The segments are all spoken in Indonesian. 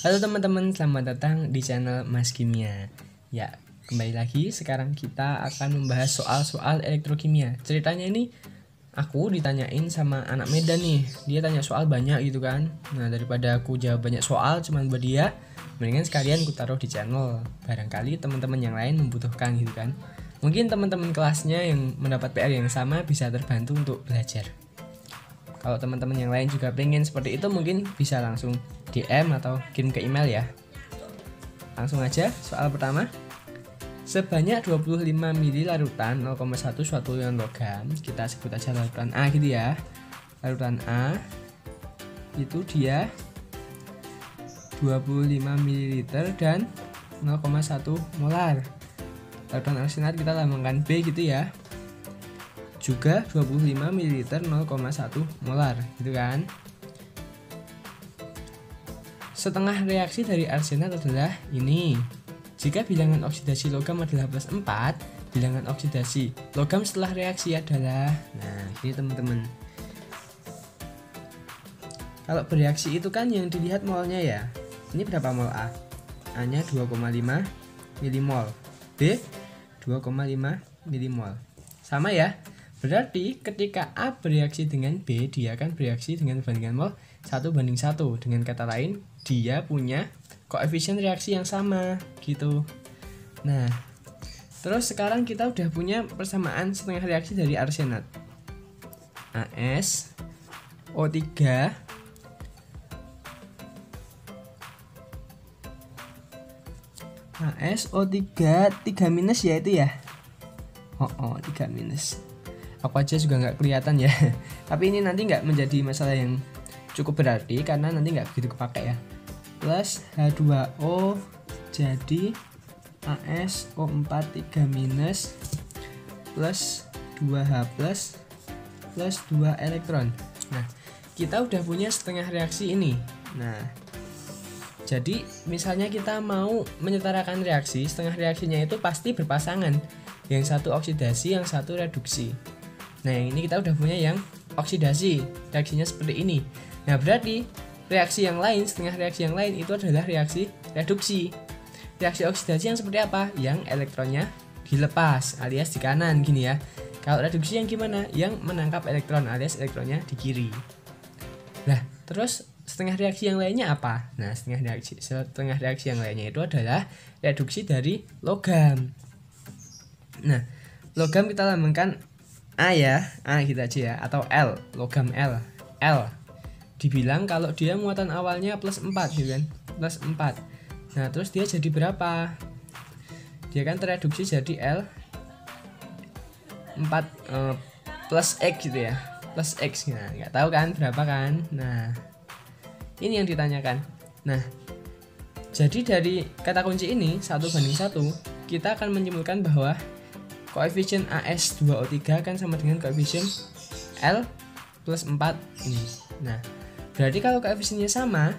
Halo teman-teman, selamat datang di channel Mas Kimia. Ya, kembali lagi. Sekarang kita akan membahas soal-soal elektrokimia. Ceritanya ini aku ditanyain sama anak Medan nih. Dia tanya soal banyak gitu kan. Nah, daripada aku jawab banyak soal cuman buat dia, mendingan sekalian aku taruh di channel. Barangkali teman-teman yang lain membutuhkan gitu kan. Mungkin teman-teman kelasnya yang mendapat PR yang sama bisa terbantu untuk belajar. Kalau teman-teman yang lain juga pengen seperti itu, mungkin bisa langsung DM atau kirim ke email ya. Langsung aja soal pertama. Sebanyak 25 ml larutan 0,1 suatu ion logam, kita sebut aja larutan A gitu ya. Larutan A itu dia 25 ml dan 0,1 molar. Larutan arsenat kita lambangkan B gitu ya. Juga 25 ml 0,1 molar gitu kan. Setengah reaksi dari arsenat adalah ini. Jika bilangan oksidasi logam adalah plus 4, bilangan oksidasi logam setelah reaksi adalah, nah ini teman-teman. Kalau bereaksi itu kan yang dilihat molnya ya. Ini berapa mol A? A nya 2,5 milimol, B 2,5 milimol. Sama ya. Berarti ketika A bereaksi dengan B, dia akan bereaksi dengan perbandingan mol 1:1. Dengan kata lain, dia punya koefisien reaksi yang sama gitu. Nah, terus sekarang kita udah punya persamaan setengah reaksi dari arsenat. AsO3 3 minus ya itu ya. 3 minus. Aku aja juga nggak kelihatan ya. Tapi ini nanti nggak menjadi masalah yang cukup berarti karena nanti nggak begitu kepake ya. Plus H2O jadi AsO4 3 minus plus 2H plus 2 elektron. Nah, kita udah punya setengah reaksi ini. Nah, jadi misalnya kita mau menyetarakan reaksi, setengah reaksinya itu pasti berpasangan. Yang satu oksidasi, yang satu reduksi. Nah, yang ini kita udah punya yang oksidasi, reaksinya seperti ini. Nah, berarti reaksi yang lain, setengah reaksi yang lain itu adalah reaksi reduksi. Reaksi oksidasi yang seperti apa? Yang elektronnya dilepas alias di kanan gini ya. Kalau reduksi yang gimana? Yang menangkap elektron alias elektronnya di kiri. Nah, terus setengah reaksi yang lainnya apa? Nah, setengah reaksi yang lainnya itu adalah reduksi dari logam. Nah, logam kita lambangkan A ya, A gitu aja ya, atau L, logam L. Dibilang kalau dia muatan awalnya plus 4 gitu kan, plus 4. Nah, terus dia jadi berapa? Dia kan tereduksi jadi L 4 plus X gitu ya, plus X. Nah, nggak tahu kan berapa kan? Nah, ini yang ditanyakan. Nah, jadi dari kata kunci ini 1:1, kita akan menyimpulkan bahwa koefisien As2O3 kan sama dengan koefisien L plus 4 ini. Nah, berarti kalau koefisiennya sama,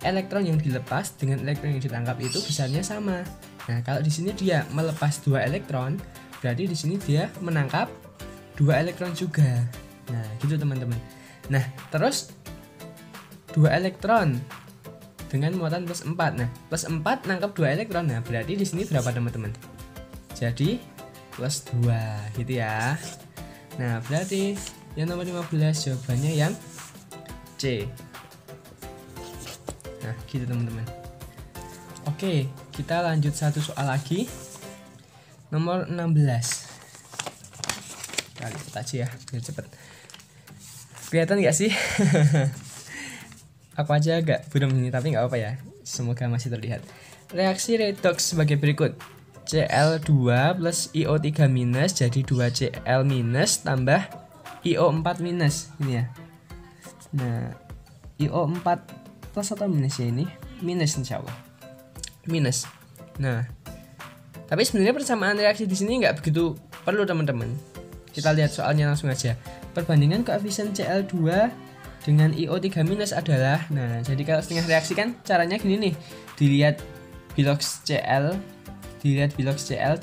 elektron yang dilepas dengan elektron yang ditangkap itu besarnya sama. Nah, kalau di sini dia melepas 2 elektron, berarti di sini dia menangkap 2 elektron juga. Nah, gitu teman-teman. Nah, terus 2 elektron dengan muatan plus 4. Nah, plus 4 nangkap 2 elektron. Nah, berarti di sini berapa teman-teman? Jadi plus 2 gitu ya. Nah, berarti yang nomor 15 jawabannya yang C. Nah, gitu teman-teman. Oke, kita lanjut satu soal lagi. Nomor 16. Kita lihat aja ya, biar cepet. Kelihatan nggak sih? Aku aja agak buram ini, tapi nggak apa-apa ya. Semoga masih terlihat. Reaksi redoks sebagai berikut. Cl2 plus IO3 minus jadi 2Cl minus tambah IO4 minus ini ya. Nah, IO4 plus atau minus ya ini? Minus insyaallah. Minus. Nah, tapi sebenarnya persamaan reaksi di sini nggak begitu perlu teman-teman. Kita lihat soalnya langsung aja. Perbandingan koefisien Cl2 dengan IO3 minus adalah, nah jadi kalau setengah reaksi kan caranya gini nih. Dilihat bilox Cl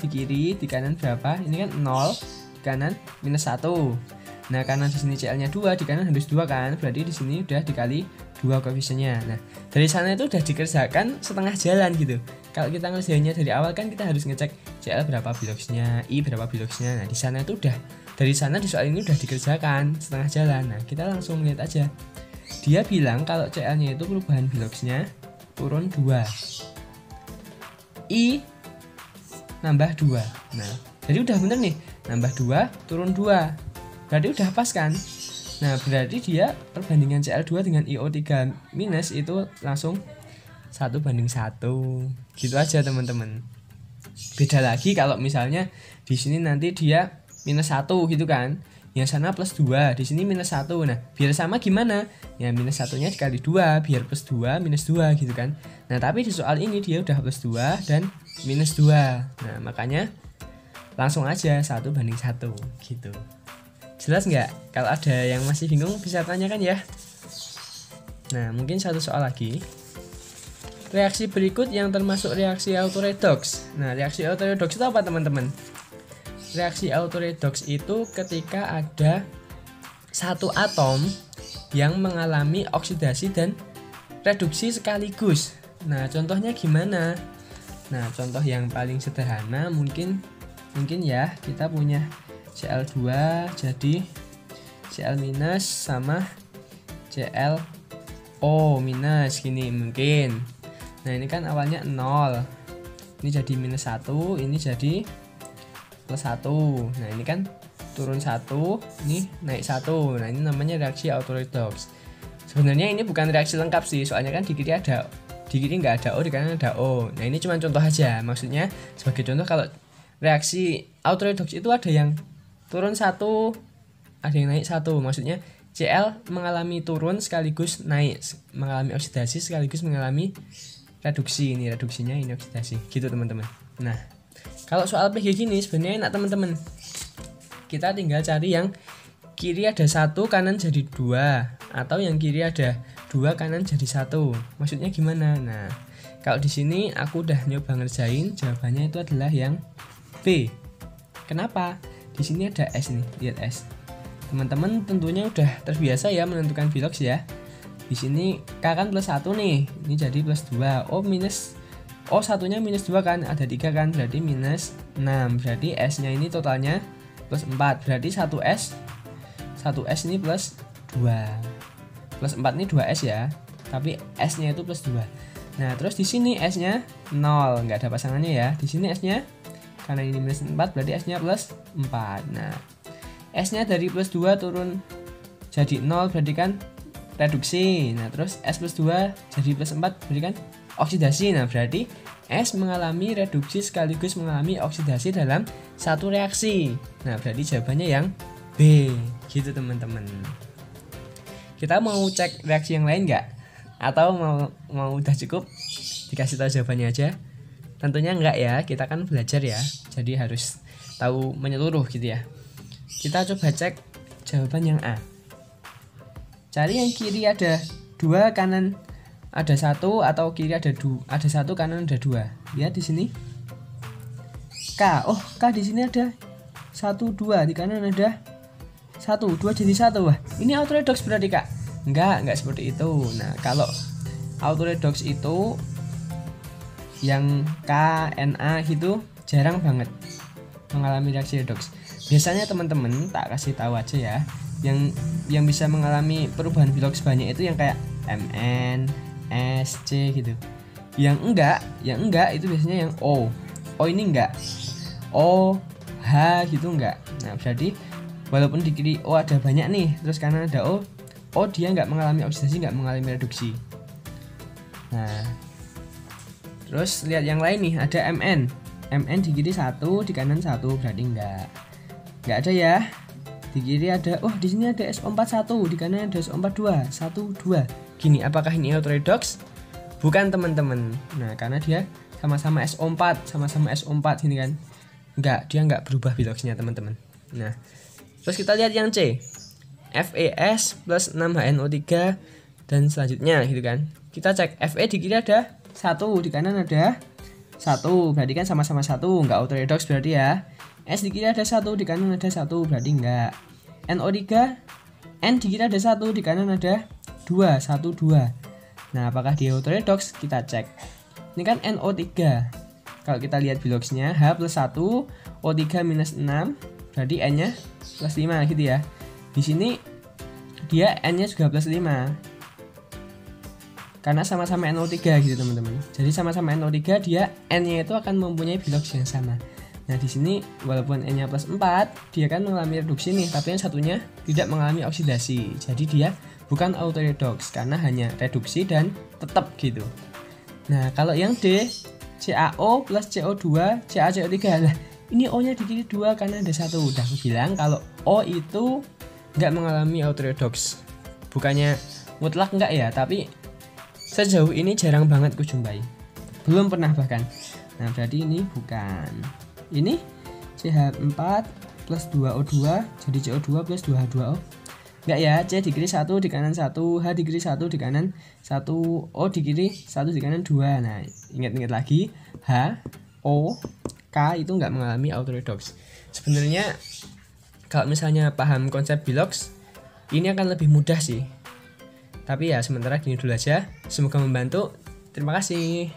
di kiri, di kanan berapa? Ini kan 0, di kanan minus 1. Nah, karena di sini CL-nya 2, di kanan harus 2 kan, berarti di sini udah dikali 2 koefisiennya. Nah, dari sana itu udah dikerjakan setengah jalan gitu. Kalau kita ngerjainnya dari awal kan kita harus ngecek CL berapa biloxnya, I berapa biloxnya. Nah, di sana itu udah, dari sana di soal ini udah dikerjakan setengah jalan. Nah, kita langsung lihat aja. Dia bilang kalau CL-nya itu perubahan biloxnya turun 2. I nambah 2. Nah, jadi udah bener nih, nambah 2 turun 2. Berarti udah pas kan? Nah, berarti dia perbandingan CL2 dengan IO3 minus itu langsung 1:1. Gitu aja teman-teman. Beda lagi kalau misalnya di sini nanti dia minus 1 gitu kan. Yang sana plus 2, di sini minus 1. Nah, biar sama gimana? Ya minus 1-nya dikali 2, biar plus 2 minus 2 gitu kan. Nah, tapi di soal ini dia udah plus 2 dan minus 2. Nah, makanya langsung aja 1:1 gitu. Jelas nggak? Kalau ada yang masih bingung bisa tanyakan ya. Nah, mungkin satu soal lagi. Reaksi berikut yang termasuk reaksi autoredox. Nah, reaksi autoredox itu apa teman-teman? Reaksi autoredox itu ketika ada satu atom yang mengalami oksidasi dan reduksi sekaligus. Nah, contohnya gimana? Nah, contoh yang paling sederhana mungkin ya kita punya Cl2 jadi Cl minus sama ClO minus gini mungkin. Nah, ini kan awalnya 0. Ini jadi minus 1, ini jadi plus 1. Nah, ini kan turun 1, ini naik 1. Nah, ini namanya reaksi autoredox. Sebenarnya ini bukan reaksi lengkap sih, soalnya kan di kiri nggak ada O, di kanan ada O. Nah, ini cuma contoh aja. Maksudnya sebagai contoh kalau reaksi autoredox itu ada yang turun 1, ada yang naik 1. Maksudnya Cl mengalami turun sekaligus naik, mengalami oksidasi sekaligus mengalami reduksi. Ini reduksinya, ini oksidasi. Gitu teman-teman. Nah, kalau soal PG gini sebenarnya enak teman-teman. Kita tinggal cari yang kiri ada 1, kanan jadi 2, atau yang kiri ada 2, kanan jadi 1. Maksudnya gimana? Nah, kalau di sini aku udah nyoba ngerjain, jawabannya itu adalah yang B. Kenapa? Di sini ada S nih, lihat S. Teman-teman tentunya udah terbiasa ya menentukan bilox ya. Di sini K kan plus 1 nih, ini jadi plus 2. O satunya minus 2 kan, ada 3 kan, berarti minus 6. Berarti S-nya ini totalnya plus 4. Berarti 1S ini plus 2. Plus 4 ini 2S ya, tapi S-nya itu plus 2. Nah, terus di sini S-nya 0, nggak ada pasangannya ya. Di sini S-nya, karena ini minus 4, berarti S-nya plus 4. Nah, S-nya dari plus 2 turun jadi 0, berarti kan reduksi. Nah, terus S plus 2 jadi plus 4, berarti kan oksidasi. Nah, berarti S mengalami reduksi sekaligus mengalami oksidasi dalam satu reaksi. Nah, berarti jawabannya yang B. Gitu teman-teman. Kita mau cek reaksi yang lain nggak? Atau mau udah cukup dikasih tahu jawabannya aja? Tentunya enggak ya, kita kan belajar ya, jadi harus tahu menyeluruh gitu ya. Kita coba cek jawaban yang A. Cari yang kiri ada 2, kanan ada 1, atau kiri ada 1, kanan ada 2. Lihat di sini. K. Oh, K di sini ada 1, 2, di kanan ada 1, 2 jadi 1. Wah, ini autoredox berarti Kak? Enggak seperti itu. Nah, kalau autoredox itu yang K, Na gitu jarang banget mengalami reaksi redox. Biasanya teman-teman tak kasih tahu aja ya, yang bisa mengalami perubahan bilox banyak itu yang kayak Mn, S, C gitu. Yang enggak itu biasanya yang O. O ini enggak. O, H gitu enggak. Nah, berarti walaupun di kiri O ada banyak nih, terus kanan ada O dia enggak mengalami oksidasi, enggak mengalami reduksi. Nah, terus lihat yang lain nih, ada Mn. Mn di kiri 1, di kanan 1, berarti enggak ada ya. Di kiri ada, oh di sini ada SO41, di kanan ada SO42, 1, 2. Gini, apakah ini autoredox? Bukan teman-teman. Nah, karena dia sama-sama SO4, ini kan. Dia enggak berubah biloxnya teman-teman. Nah, terus kita lihat yang C. FeS plus 6HNO3 dan selanjutnya gitu kan. Kita cek Fe di kiri ada 1, di kanan ada 1, berarti kan sama-sama 1, enggak autoredox berarti ya. S di kiri ada 1, di kanan ada 1, berarti enggak. NO3, N di kiri ada 1, di kanan ada 2, 1, 2. Nah, apakah dia autoredox? Kita cek. Ini kan NO3. Kalau kita lihat biloxnya, H plus 1, O3 minus 6, berarti N-nya plus 5 gitu ya. Di sini dia N-nya juga plus 5. Karena sama-sama NO3 gitu teman-teman. Jadi sama-sama NO3, dia N-nya itu akan mempunyai bilox yang sama. Nah, di sini walaupun N-nya plus 4, dia kan mengalami reduksi nih, tapi yang satunya tidak mengalami oksidasi. Jadi dia bukan autoredox karena hanya reduksi dan tetap gitu. Nah, kalau yang D, CaO plus CO2, CaCO3. Nah, ini O-nya di kiri 2 karena ada 1. Udah aku bilang kalau O itu nggak mengalami autoredox. Bukannya mutlak nggak ya, tapi sejauh ini jarang banget ku jumpai. Belum pernah bahkan. Nah, berarti ini bukan. Ini CH4 plus 2O2 jadi CO2 plus 2H2O. Enggak ya, C di kiri 1, di kanan 1, H di kiri 1, di kanan 1, O di kiri 1, di kanan 2. Nah, ingat-ingat lagi, H, O, K itu enggak mengalami autoredox. Sebenarnya kalau misalnya paham konsep bilox, ini akan lebih mudah sih. Tapi ya sementara gini dulu aja. Semoga membantu. Terima kasih.